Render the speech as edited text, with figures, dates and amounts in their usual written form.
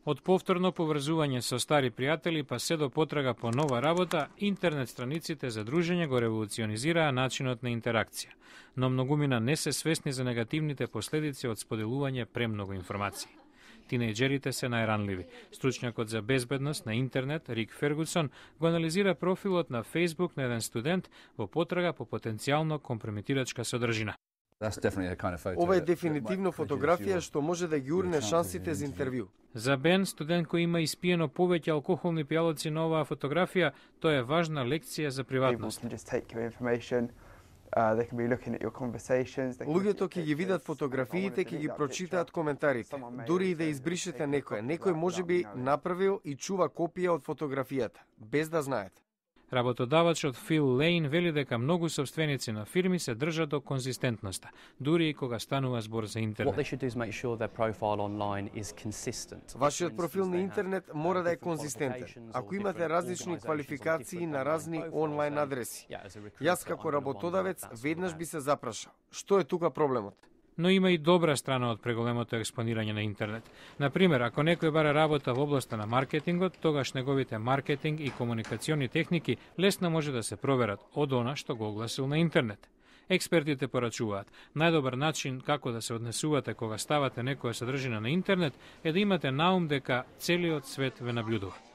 Од повторно поврзување со стари пријатели па се до потрага по нова работа, интернет страниците за дружење го револуционизираа начинот на интеракција, но многумина не се свесни за негативните последици од споделување премногу информации. Тинејџерите се најранливи. Стручњакот за безбедност на интернет Рик Фергусон го анализира профилот на Facebook на еден студент во потрага по потенцијално компрометирачка содржина. Ова е дефинитивно фотографија што може да ги урне шансите за интервју. За Бен, студент кој има испиено повеќе алкохолни пијалаци на оваа фотографија, тоа е важна лекција за приватност. Луѓето ќе ги видат фотографиите, ќе ги прочитаат коментарите. Дури и да избришете некој можеби направил и чува копија од фотографијата, без да знаете. Работодавачот Фил Лейн вели дека многу сопственици на фирми се држат до конзистентноста, дури и кога станува збор за интернет. Вашиот профил на интернет мора да е конзистентен. Ако имате различни квалификации на разни онлайн адреси, јас како работодавец веднаш би се запрашал, што е тука проблемот? Но има и добра страна од преголемото експонирање на интернет. Например, ако некој бара работа во областа на маркетингот, тогаш неговите маркетинг и комуникациони техники лесно може да се проверат од она што го огласил на интернет. Експертите порачуваат, најдобар начин како да се однесувате кога ставате некоја содржина на интернет е да имате наум дека целиот свет ве наблюдува.